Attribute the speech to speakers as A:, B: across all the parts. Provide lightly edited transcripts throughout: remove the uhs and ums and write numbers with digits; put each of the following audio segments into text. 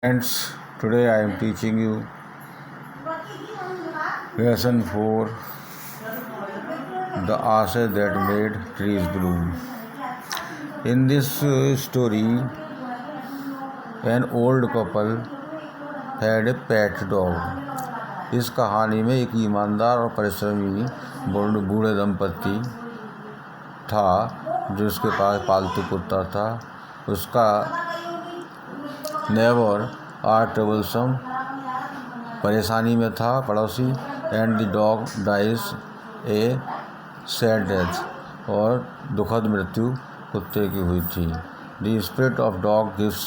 A: Friends, today I am teaching you lesson 4, the ashes that made trees bloom. In this story, an old couple had a pet dog. इस कहानी में एक ईमानदार और परिश्रमी बूढ़े दंपति था जिसके पास पालतू कुत्ता था. उसका नेबर आर ट्रबलसम परेशानी में था पड़ोसी. And the dog dies a sad death और दुखद मृत्यु कुत्ते की हुई थी. The spirit of dog gives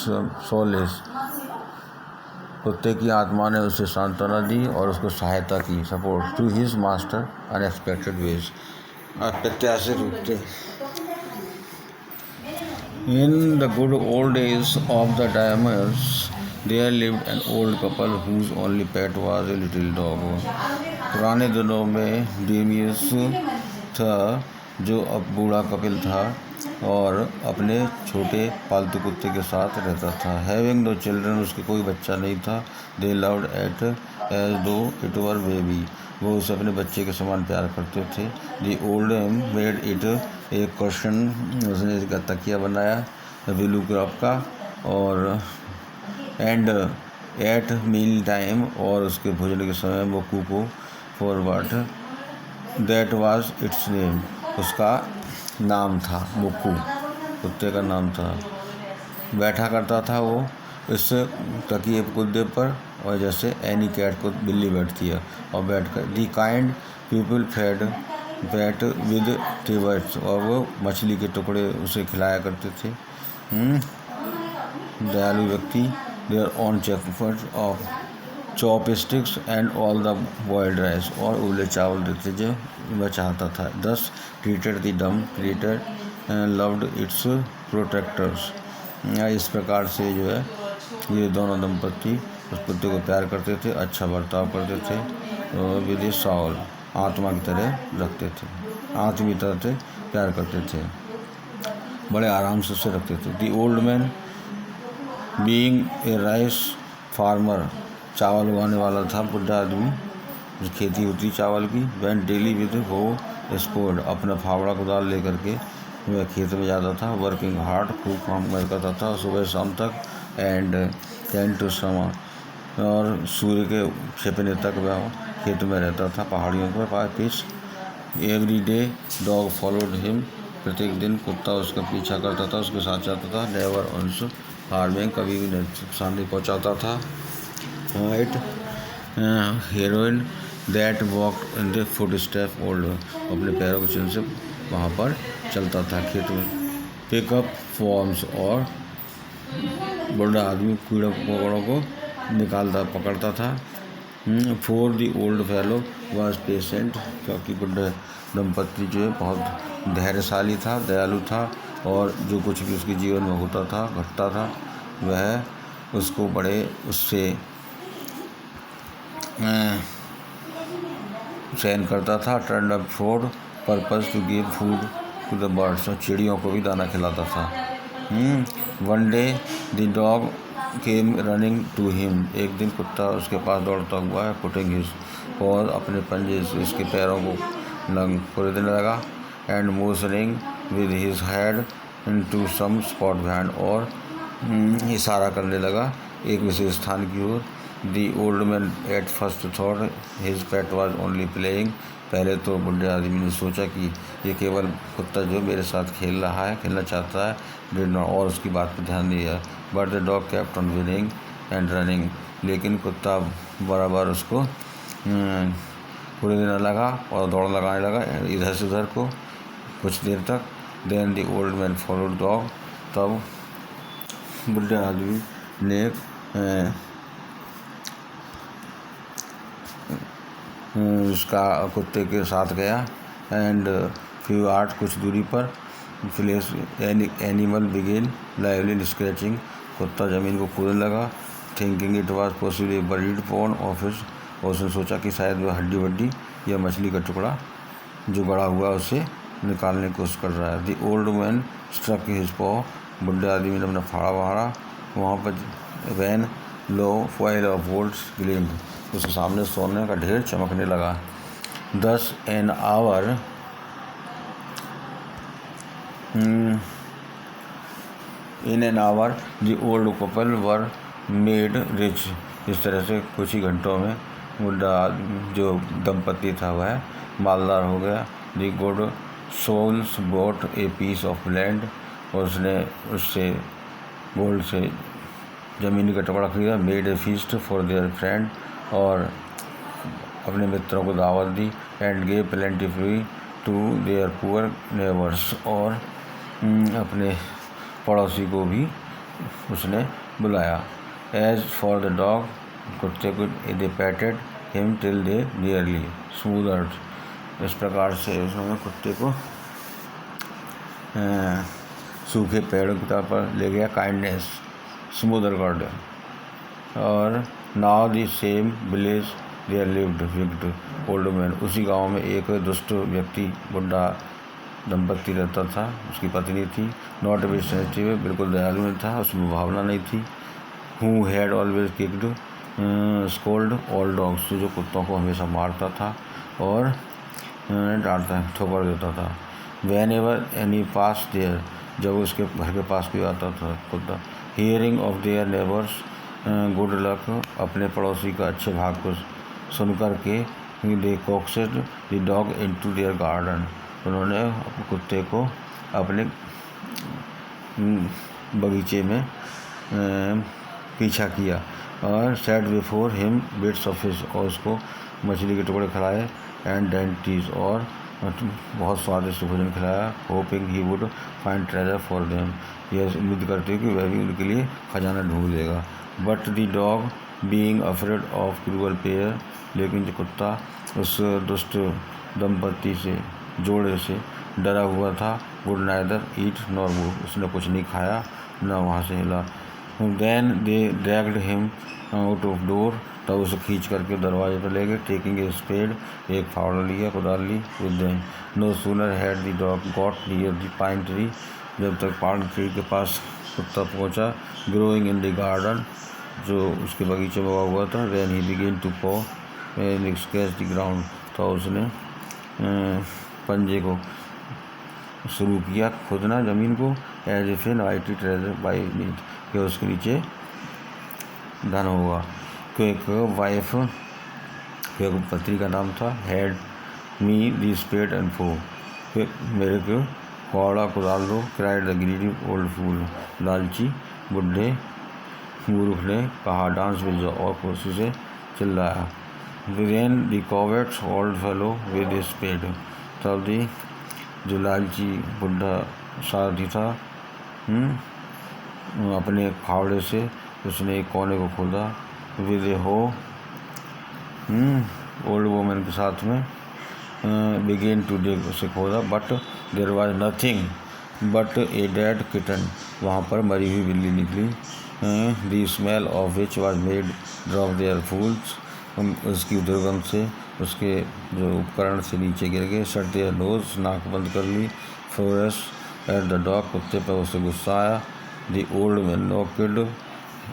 A: solace. कुत्ते की आत्मा ने उसे सांत्वना दी और उसको सहायता की, support to his master unexpected ways, अप्रत्याशित रूप से. In the good old days of the Diamonds, there lived an old couple whose only pet was a little dog. पुराने दिनों में डेमियस था जो अब बूढ़ा कपिल था और अपने छोटे पालतू कुत्ते के साथ रहता था. Having no children, उसके कोई बच्चा नहीं था. They loved it as though it were baby. वो उसे अपने बच्चे के समान प्यार करते थे. The old made it एक क्वेश्चन, उसने इसका तकिया बनाया विलू क्रॉप का. और एंड एट मील टाइम, और उसके भोजन के समय वो कुको for what that was its name, उसका नाम था. मुक्कू कुत्ते का नाम था. बैठा करता था वो इस तकिए कुत्ते पर, और जैसे एनी कैट को बिल्ली बैठती है और बैठकर. The kind people fed bat with tabors, और वो मछली के टुकड़े उसे खिलाया करते थे. दयालु व्यक्ति. देयर ऑन चेकफट of chopsticks and all the boiled rice, और उबले चावल देते जो वह चाहता था. Thus treated the dumb creature loved its protectors. इस प्रकार से जो है ये दोनों दंपति उस कुत्ते को प्यार करते थे, अच्छा बर्ताव करते थे, विद सॉल आत्मा की तरह रखते थे, आत्मीय तरह से प्यार करते थे, बड़े आराम से उसे रखते थे. दी old man being a rice farmer, चावल उगाने वाला था बुढ़ा आदमी, खेती होती चावल की. वैन डेली विद हो स्पोर्ड, अपना फावड़ा कुदाल लेकर के वह खेत में जाता था. वर्किंग हार्ड, खूब काम करता था सुबह शाम तक. एंड 10 to summer, और सूर्य के छिपने तक वह खेत में रहता था पहाड़ियों पर. Pitch every day dog followed him, प्रत्येक दिन कुत्ता उसका पीछा करता था, उसके साथ जाता था. नेवर ऑल्सो हार्मिंग, कभी भी नुकसान नहीं पहुँचाता था. It heroine that walk in the foot step old, अपने पैरों के चिन्ह से वहाँ पर चलता था खेत में. पिकअप फॉर्म्स, और बूढ़ा आदमी कीड़ों मकोड़ों को पकड़ता था. For the old fellow was patient, क्योंकि बुढ़े दंपति जो है बहुत धैर्यशाली था, दयालु था, और जो कुछ भी उसके जीवन में होता था घटता था वह उसको बड़े उससे सहन करता था. Turn up for purpose to give food to the birds, और चिड़ियों को भी दाना खिलाता था. One day the dog came running to him, एक दिन कुत्ता उसके पास दौड़ता हुआ है. पुटिंग हिज और अपने पंजे से इसके पैरों को कुरेदने लगा. And motioning with his head to some spot behind, और इशारा करने लगा एक विशेष स्थान की ओर. The old man at first thought his pet was only playing, पहले तो बुढ़े आदमी ने सोचा कि ये केवल कुत्ता जो मेरे साथ खेलना चाहता है, डिड नॉट, और उसकी बात पर ध्यान नहीं दिया. But the dog kept on winning and running, लेकिन कुत्ता बराबर उसको पूरे देने लगा और दौड़ लगाने लगा इधर से उधर को कुछ देर तक. Then the old man followed dog, तब बुढ़े आदमी ने उसका कुत्ते के साथ गया. एंड फ्यू आर्ट, कुछ दूरी पर, flesh animal began lively scratching, कुत्ता ज़मीन को कूदने लगा. Thinking it was possibly buried pone office, और उसने सोचा कि शायद वह हड्डी वड्डी या मछली का टुकड़ा जो गड़ा हुआ उसे निकालने की कोशिश कर रहा है. The old man struck his paw, बुढ़े आदमी ने अपना फाड़ा मारा वहाँ पर. When lo foil of woods gleamed, उसके सामने सोने का ढेर चमकने लगा। Thus an hour in an hour the old couple were made rich, इस तरह से कुछ ही घंटों में बुढ़ा जो दंपति था वह मालदार हो गया। The good souls bought a piece of land, और उसने उससे गोल्ड से ज़मीन का टुकड़ा खरीदा। Made a feast for their friend, और अपने मित्रों को दावत दी। And gave plentifully to their poor neighbours, और अपने पड़ोसी को भी उसने बुलाया। एज फॉर द डॉग, कुत्ते को they patted him till they nearly smothered, इस प्रकार से उसने कुत्ते को सूखे पेड़ की तरफ पर ले गया। काइंडनेस स्मूदर कर दे। और now the same village there lived wicked old man, उसी गांव में एक दुष्ट व्यक्ति बुढ़ा दंपति रहता था, उसकी पत्नी थी। नॉट वेरी सेंसिटिव, बिल्कुल दयालु नहीं था, उसमें भावना नहीं थी। Who had always kicked scold all dogs, जो कुत्तों को हमेशा मारता था और डांटता ठोकर देता था। Whenever any pass there, जब उसके घर के पास भी आता था कुत्ता। Hearing of their neighbours good luck, अपने पड़ोसी का अच्छे भाग को सुन कर के they coaxed the dog into their garden, उन्होंने कुत्ते को अपने बगीचे में पीछा किया। और set before him bits of fish, और उसको मछली के टुकड़े खिलाए। एंड डेंटीज, और बहुत स्वादिष्ट भोजन खिलाया। Hopping he would find treasure for them, यह उम्मीद करते कि वह भी उनके लिए खजाना ढूंढ लेगा। But the dog being afraid of cruel pair, लेकिन जो कुत्ता उस दुष्ट दंपति से जोड़े से डरा हुआ था। Would neither eat nor move, उसने कुछ नहीं खाया न वहाँ से हिला। Then they dragged him out of door, तब उसे खींच करके दरवाजे पर ले गए। टेकिंग ए स्पेड, एक फावड़ा लिया, कुदाल ली with them. No sooner had the dog got near the pine tree, जब तक पाइन ट्री के पास कुत्ता पहुंचा। ग्रोइंग इन द गार्डन, जो उसके बगीचे में उगा हुआ था। Then he begin to paw and scratch the ground, तो उसने पंजे को शुरू किया खोदना ज़मीन को। As if an weighty treasure beneath, कि उसके नीचे धन होगा। क्विक वाइफ, क्विक पत्नी का नाम था। Hand me the spade and hoe, मेरे को फावड़ा कुदाल दो। Cried the greedy old fool, लालची बुढ़े मूर्ख ने कहा। डांस विद, और खुशी से चिल्लाया। Then the covetous old fellow with a spade, तब दी जो लालची बुढ़ा सारथी था अपने फावड़े से उसने एक कोने को खोदा। विद ए हो, ओल्ड वुमन के साथ में बिगेन टू डिग, उसे खोदा। But there was nothing but a dead kitten, वहाँ पर मरी हुई बिल्ली निकली। The smell of which was made drop their fools, उसकी दुर्गंध से उसके जो उपकरण से नीचे गिर गए। शट देयर नोज, नाक बंद कर ली। फ्लोरस एट द डॉग, कुत्ते पर उसे गुस्सा आया। The old man knocked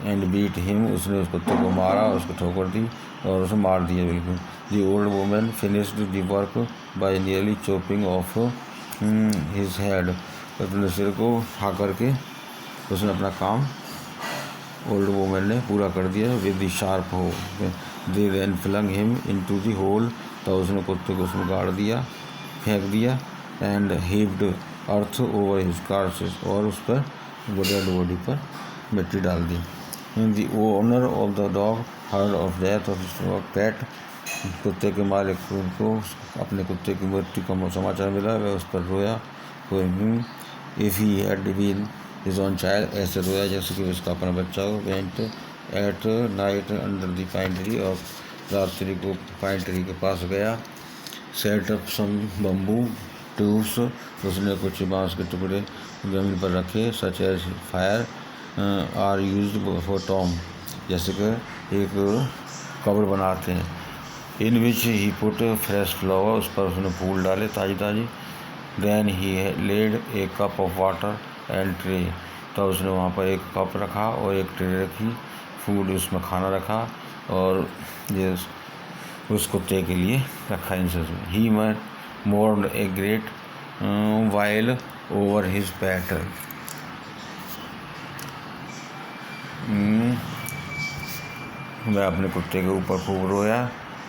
A: and beat him, उसने उस कुत्ते को मारा, उसको ठोकर दी और उसे मार दिया बिल्कुल। The old woman finished the work by nearly chopping of his head, अपने सिर को उठा करके उसने अपना काम ओल्ड वुमन ने पूरा कर दिया। With the sharp hoe, they then flung him into the hole, तो उसने कुत्ते को उसमें गाड़ दिया, फेंक दिया। And heaved earth over his carcass, और उस पर डेड बॉडी पर मिट्टी डाल दी। The owner of the dog heard of death of his pet, कुत्ते के मालिक को अपने कुत्ते की मृत्यु का समाचार मिला, वह उस पर रोया। If he had been his own child, ऐसे रोया जैसे कि उसका अपना बच्चा हो। Went at night under the pine tree, और रात्रि को पाइन ट्री के पास गया। Set up some bamboo tubes, उसने कुछ बांस के टुकड़े ज़मीन पर रखे। Such as fire are used for tomb, जैसे कि एक कब्र बनाते हैं। In which he put fresh flower, उस पर उसने फूल डाले ताज़ी ताज़ी। Then he laid a cup of water and tray, तो उसने वहाँ पर एक कप रखा और एक ट्रे रखी। फूड, उसमें खाना रखा और ये उस कुत्ते के लिए रखा इंसेंस में। He mourned a great while over his pet. मैं अपने कुत्ते के ऊपर खूब रोया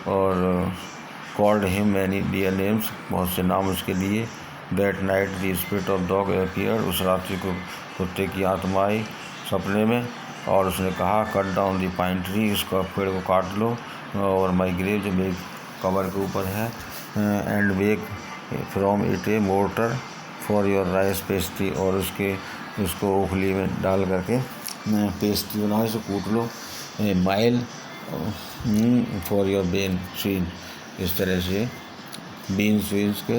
A: और called him many dear names, बहुत से नाम उसके लिए। That night the spirit of dog appeared, उस रात्रि को कुत्ते की आत्मा आई सपने में और उसने कहा cut down the pine tree, इसका पेड़ को काट लो, और माई ग्रेव, जो मेरी कबर के ऊपर है, and make from it A mortar for your rice pastry, और उसको ओखली में डाल करके पेस्ट्री बनाओ, इसे कूट लो। Mile for your Ben Swinney, इस तरह से बीन्स वीन्स के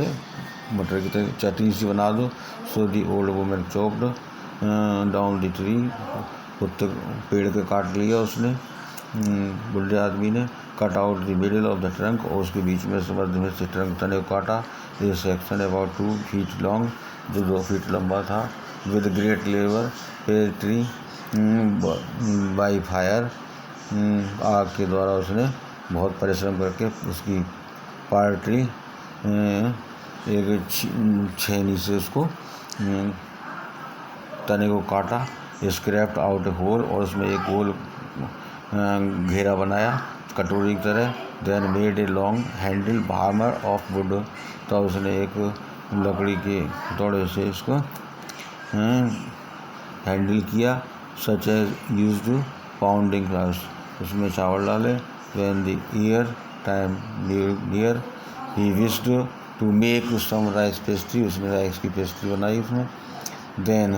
A: मटर की तरह चटनी सी बना दो। So the old woman chopped down the tree, कुत्ते पेड़ के काट लिया उसने, बुढ़े आदमी ने। Cut out the middle of the trunk, और उसके बीच में से मध्य में से ट्रंक तने को काटा। ये सेक्शन अबाउट 2 फीट लॉन्ग, जो 2 फीट लंबा था। विद ग्रेट लेबर पेड़ ट्री बाई फायर, आग के द्वारा उसने बहुत परिश्रम करके उसकी पार ट्री एक छेनी से उसको तने को काटा। स्क्रैप्ड आउट ए होल, और उसमें एक गोल घेरा बनाया कटोरी की तरह। Then made a long handle hammer of wood, तो उसने एक लकड़ी के हथौड़े से इसको हैंडल किया। Such as used pounding class, उसमें चावल डाले। When the year time near he wished to make some rice pastry, उसने राइस की पेस्ट्री बनाई उसमें। Then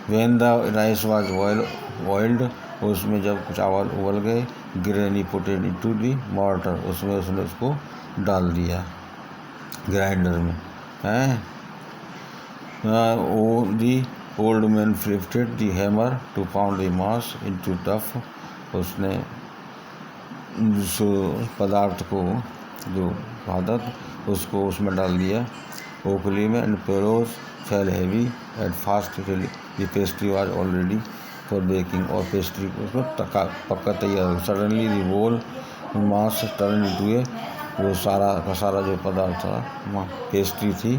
A: when the rice was boiled, उसमें जब चावल उबल गए, granny put it into the mortar, उसमें उसने उसको डाल दिया ग्राइंडर में। The old man lifted the hammer to pound the mass into tough, उसने उस पदार्थ को, जो पादप, उसको उसमें डाल दिया ओखली में। एंड पेरोज fell heavy at fast the pastry was already for baking, और पेस्ट्री को पक्का तैयार। Suddenly the whole mass turn into a, वो सारा का सारा जो पदार्थ था, पेस्ट्री थी,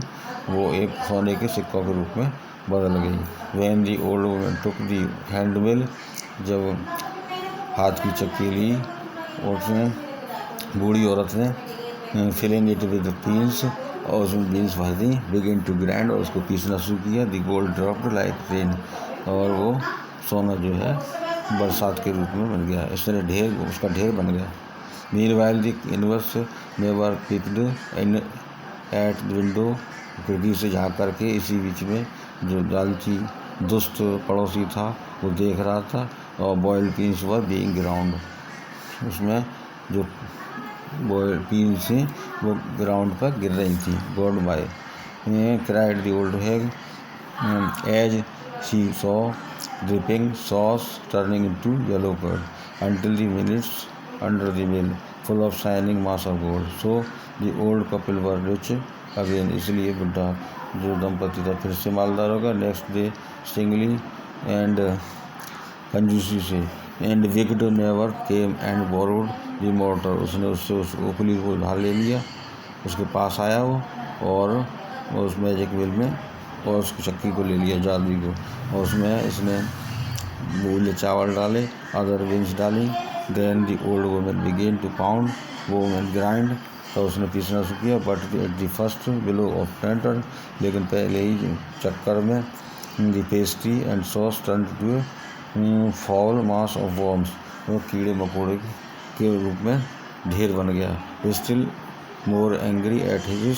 A: वो एक सोने के सिक्कों के रूप में बदल गई। When the old woman took the hand mill, जब हाथ की चक्की ली, और उसने बूढ़ी औरत ने फिलिंग इट विद बीन्स, और उसमें बीन्स भर दी। बिगिन टू ग्राइंड, और उसको पीसना शुरू किया। The gold dropped like rain, और वो सोना जो है बरसात के रूप में बन गया। इस तरह ढेर, उसका ढेर बन गया। Meanwhile the inverse never picked in at the window, खिड़की से झाँक करके इसी बीच में जो लालची दुष्ट पड़ोसी था वो देख रहा था। और boiled pins were being ground, उसमें जो बॉइल्ड पीन्स थी वो ग्राउंड पर गिर रही थी। God by cried the old hag as she saw dripping sauce turning into yellow curd until the minutes under the mill full of shining mass of gold. So the old couple were rich again, इसलिए बुढ़ा जो दंपति था फिर से मालदार होगा। Next day singly and कंजूसी से। And wicked never came and borrowed the mortar, उसने उससे उस ओखली को उधार ले लिया, उसके पास आया वो, और उस मैजिक मिल में और उसकी चक्की को ले लिया, जादू को, और उसमें इसने बोले चावल डाले, अदर बीन्स डाली। Then the old woman began to pound, वो वुमन ग्राइंड, तो उसने पीसना शुरू किया। But at the first below of tenter, लेकिन पहले ही चक्कर में the pastry and sauce turn to foul mass of worms, वो कीड़े मकोड़े के रूप में ढेर बन गया। Still more angry at his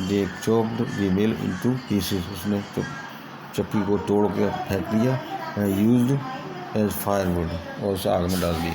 A: they chopped the mill into pieces, उसने चक्की को तोड़ के फेंक दिया। यूज्ड एज फायरवुड, और उसे आग में डाल दिया।